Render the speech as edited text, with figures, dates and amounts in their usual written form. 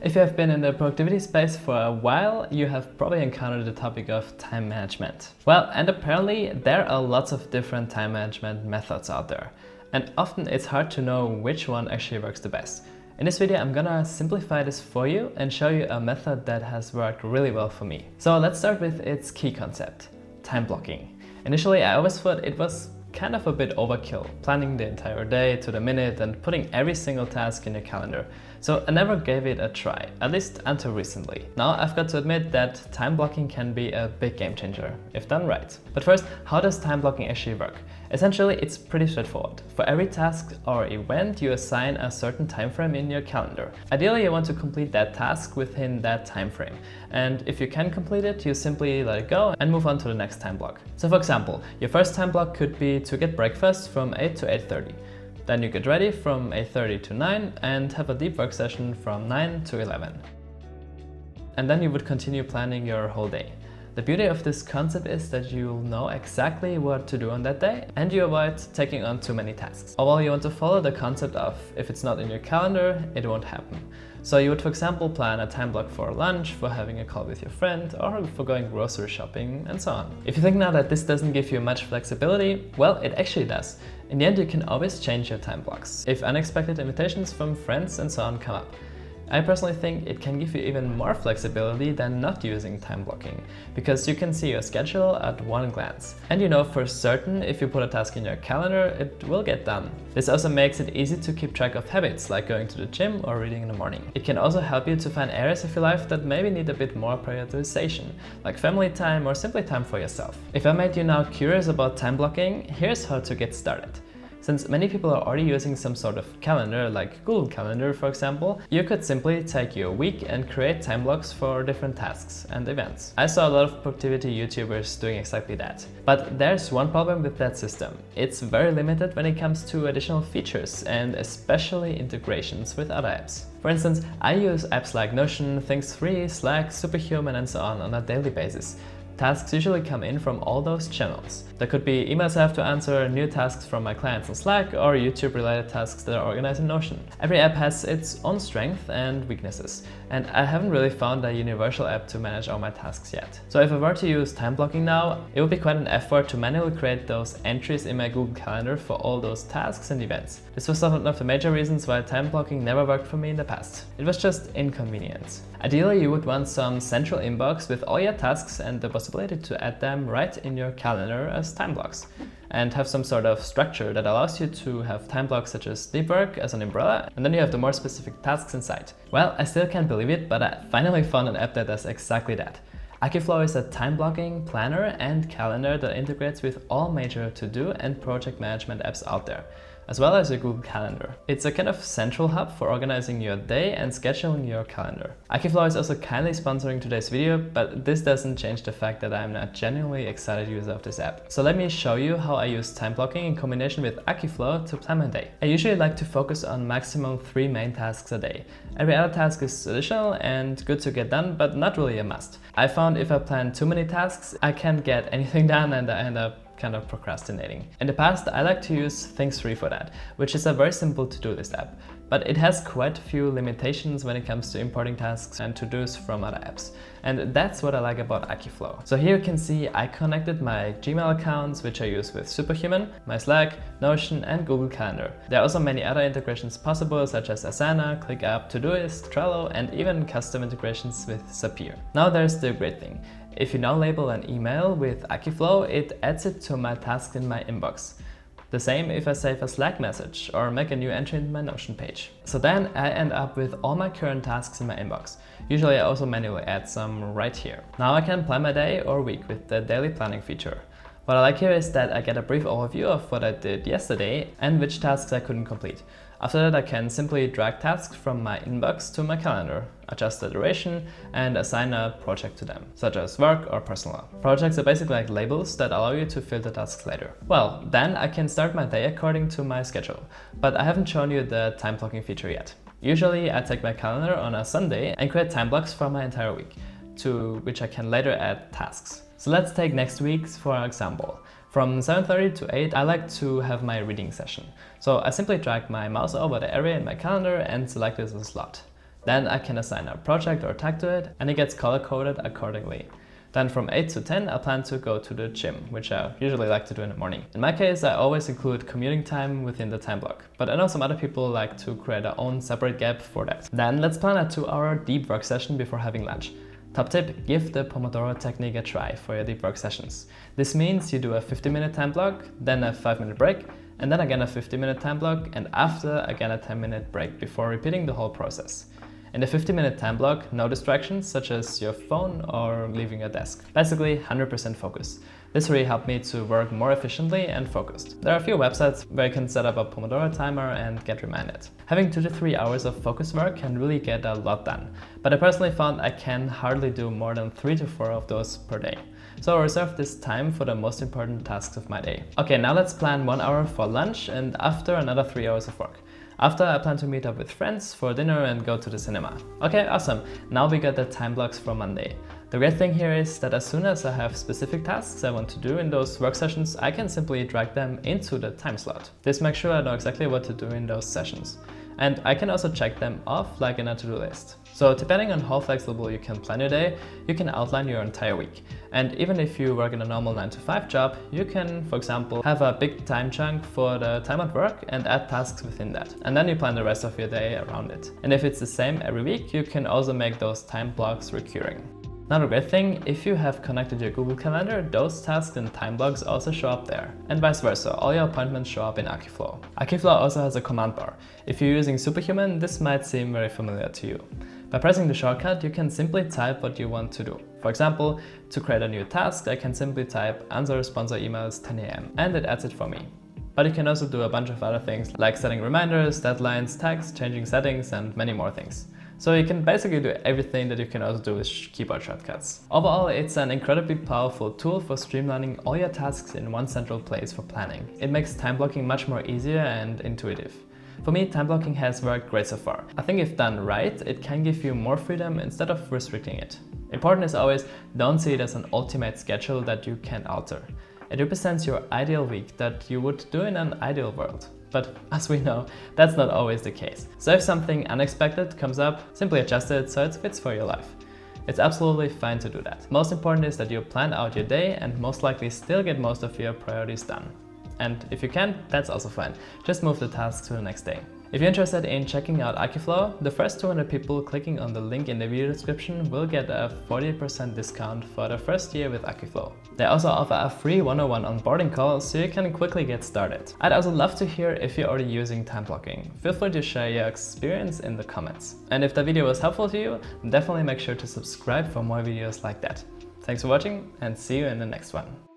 If you have been in the productivity space for a while, you have probably encountered the topic of time management. Well, and apparently there are lots of different time management methods out there. And often it's hard to know which one actually works the best. In this video, I'm gonna simplify this for you and show you a method that has worked really well for me. So let's start with its key concept, time blocking. Initially, I always thought it was kind of a bit overkill, planning the entire day to the minute and putting every single task in your calendar. So I never gave it a try, at least until recently. Now I've got to admit that time blocking can be a big game changer, if done right. But first, how does time blocking actually work? Essentially, it's pretty straightforward. For every task or event, you assign a certain time frame in your calendar. Ideally, you want to complete that task within that time frame. And if you can complete it, you simply let it go and move on to the next time block. So for example, your first time block could be to get breakfast from 8 to 8:30. Then you get ready from 8:30 to 9 and have a deep work session from 9 to 11. And then you would continue planning your whole day. The beauty of this concept is that you'll know exactly what to do on that day and you avoid taking on too many tasks. Or while you want to follow the concept of if it's not in your calendar, it won't happen. So you would, for example, plan a time block for lunch, for having a call with your friend, or for going grocery shopping, and so on. If you think now that this doesn't give you much flexibility, well, it actually does. In the end, you can always change your time blocks if unexpected invitations from friends and so on come up. I personally think it can give you even more flexibility than not using time blocking, because you can see your schedule at one glance. And you know for certain if you put a task in your calendar, it will get done. This also makes it easy to keep track of habits like going to the gym or reading in the morning. It can also help you to find areas of your life that maybe need a bit more prioritization, like family time or simply time for yourself. If I made you now curious about time blocking, here's how to get started. Since many people are already using some sort of calendar, like Google Calendar for example, you could simply take your week and create time blocks for different tasks and events. I saw a lot of productivity YouTubers doing exactly that. But there's one problem with that system. It's very limited when it comes to additional features and especially integrations with other apps. For instance, I use apps like Notion, Things3, Slack, Superhuman and so on a daily basis. Tasks usually come in from all those channels. There could be emails I have to answer, new tasks from my clients in Slack, or YouTube-related tasks that are organized in Notion. Every app has its own strengths and weaknesses, and I haven't really found a universal app to manage all my tasks yet. So if I were to use time blocking now, it would be quite an effort to manually create those entries in my Google Calendar for all those tasks and events. This was one of the major reasons why time blocking never worked for me in the past. It was just inconvenient. Ideally, you would want some central inbox with all your tasks and the possibility to add them right in your calendar as time blocks, and have some sort of structure that allows you to have time blocks such as deep work as an umbrella, and then you have the more specific tasks inside. Well, I still can't believe it, but I finally found an app that does exactly that. Akiflow is a time blocking planner and calendar that integrates with all major to-do and project management apps out there, as well as your Google Calendar. It's a kind of central hub for organizing your day and scheduling your calendar. Akiflow is also kindly sponsoring today's video, but this doesn't change the fact that I'm a genuinely excited user of this app. So let me show you how I use time blocking in combination with Akiflow to plan my day. I usually like to focus on maximum 3 main tasks a day. Every other task is additional and good to get done, but not really a must. I found if I plan too many tasks, I can't get anything done and I end up kind of procrastinating. In the past, I like to use Things3 for that, which is a very simple to-do list app, but it has quite a few limitations when it comes to importing tasks and to-dos from other apps. And that's what I like about Akiflow. So here you can see I connected my Gmail accounts, which I use with Superhuman, my Slack, Notion and Google Calendar. There are also many other integrations possible, such as Asana, ClickUp, Todoist, Trello, and even custom integrations with Zapier. Now there's the great thing. If you now label an email with Akiflow, it adds it to my tasks in my inbox. The same if I save a Slack message or make a new entry in my Notion page. So then I end up with all my current tasks in my inbox. Usually I also manually add some right here. Now I can plan my day or week with the daily planning feature. What I like here is that I get a brief overview of what I did yesterday and which tasks I couldn't complete. After that, I can simply drag tasks from my inbox to my calendar, adjust the duration, and assign a project to them, such as work or personal. Projects are basically like labels that allow you to filter tasks later. Well, then I can start my day according to my schedule, but I haven't shown you the time blocking feature yet. Usually, I take my calendar on a Sunday and create time blocks for my entire week, to which I can later add tasks. So let's take next week's for example. From 7:30 to 8, I like to have my reading session. So I simply drag my mouse over the area in my calendar and select it as a slot. Then I can assign a project or tag to it, and it gets color-coded accordingly. Then from 8 to 10, I plan to go to the gym, which I usually like to do in the morning. In my case, I always include commuting time within the time block, but I know some other people like to create their own separate gap for that. Then let's plan a 2-hour deep work session before having lunch. Top tip, give the Pomodoro Technique a try for your deep work sessions. This means you do a 50-minute time block, then a 5-minute break, and then again a 50-minute time block, and after again a 10-minute break before repeating the whole process. In the 50-minute time block, no distractions such as your phone or leaving your desk. Basically 100% focus. This really helped me to work more efficiently and focused. There are a few websites where you can set up a Pomodoro timer and get reminded. Having 2 to 3 hours of focus work can really get a lot done, but I personally found I can hardly do more than 3 to 4 of those per day. So I reserve this time for the most important tasks of my day. Okay, now let's plan 1 hour for lunch and after another 3 hours of work. After, I plan to meet up with friends for dinner and go to the cinema. Okay, awesome. Now we got the time blocks for Monday. The great thing here is that as soon as I have specific tasks I want to do in those work sessions, I can simply drag them into the time slot. This makes sure I know exactly what to do in those sessions. And I can also check them off like in a to-do list. So depending on how flexible you can plan your day, you can outline your entire week. And even if you work in a normal 9-to-5 job, you can, for example, have a big time chunk for the time at work and add tasks within that. And then you plan the rest of your day around it. And if it's the same every week, you can also make those time blocks recurring. Another great thing, if you have connected your Google Calendar, those tasks and time blocks also show up there. And vice versa, all your appointments show up in Akiflow. Akiflow also has a command bar. If you're using Superhuman, this might seem very familiar to you. By pressing the shortcut, you can simply type what you want to do. For example, to create a new task, I can simply type answer sponsor emails 10 AM and it adds it for me. But you can also do a bunch of other things like setting reminders, deadlines, tags, changing settings, and many more things. So you can basically do everything that you can also do with keyboard shortcuts. Overall, it's an incredibly powerful tool for streamlining all your tasks in one central place for planning. It makes time blocking much more easier and intuitive. For me, time blocking has worked great so far. I think if done right, it can give you more freedom instead of restricting it. Important is always, don't see it as an ultimate schedule that you can alter. It represents your ideal week that you would do in an ideal world. But as we know, that's not always the case. So if something unexpected comes up, simply adjust it so it fits for your life. It's absolutely fine to do that. Most important is that you plan out your day and most likely still get most of your priorities done. And if you can't, that's also fine. Just move the task to the next day. If you're interested in checking out Akiflow, the first 200 people clicking on the link in the video description will get a 40% discount for the first year with Akiflow. They also offer a free 101 onboarding call so you can quickly get started. I'd also love to hear if you're already using time blocking. Feel free to share your experience in the comments. And if the video was helpful to you, definitely make sure to subscribe for more videos like that. Thanks for watching and see you in the next one.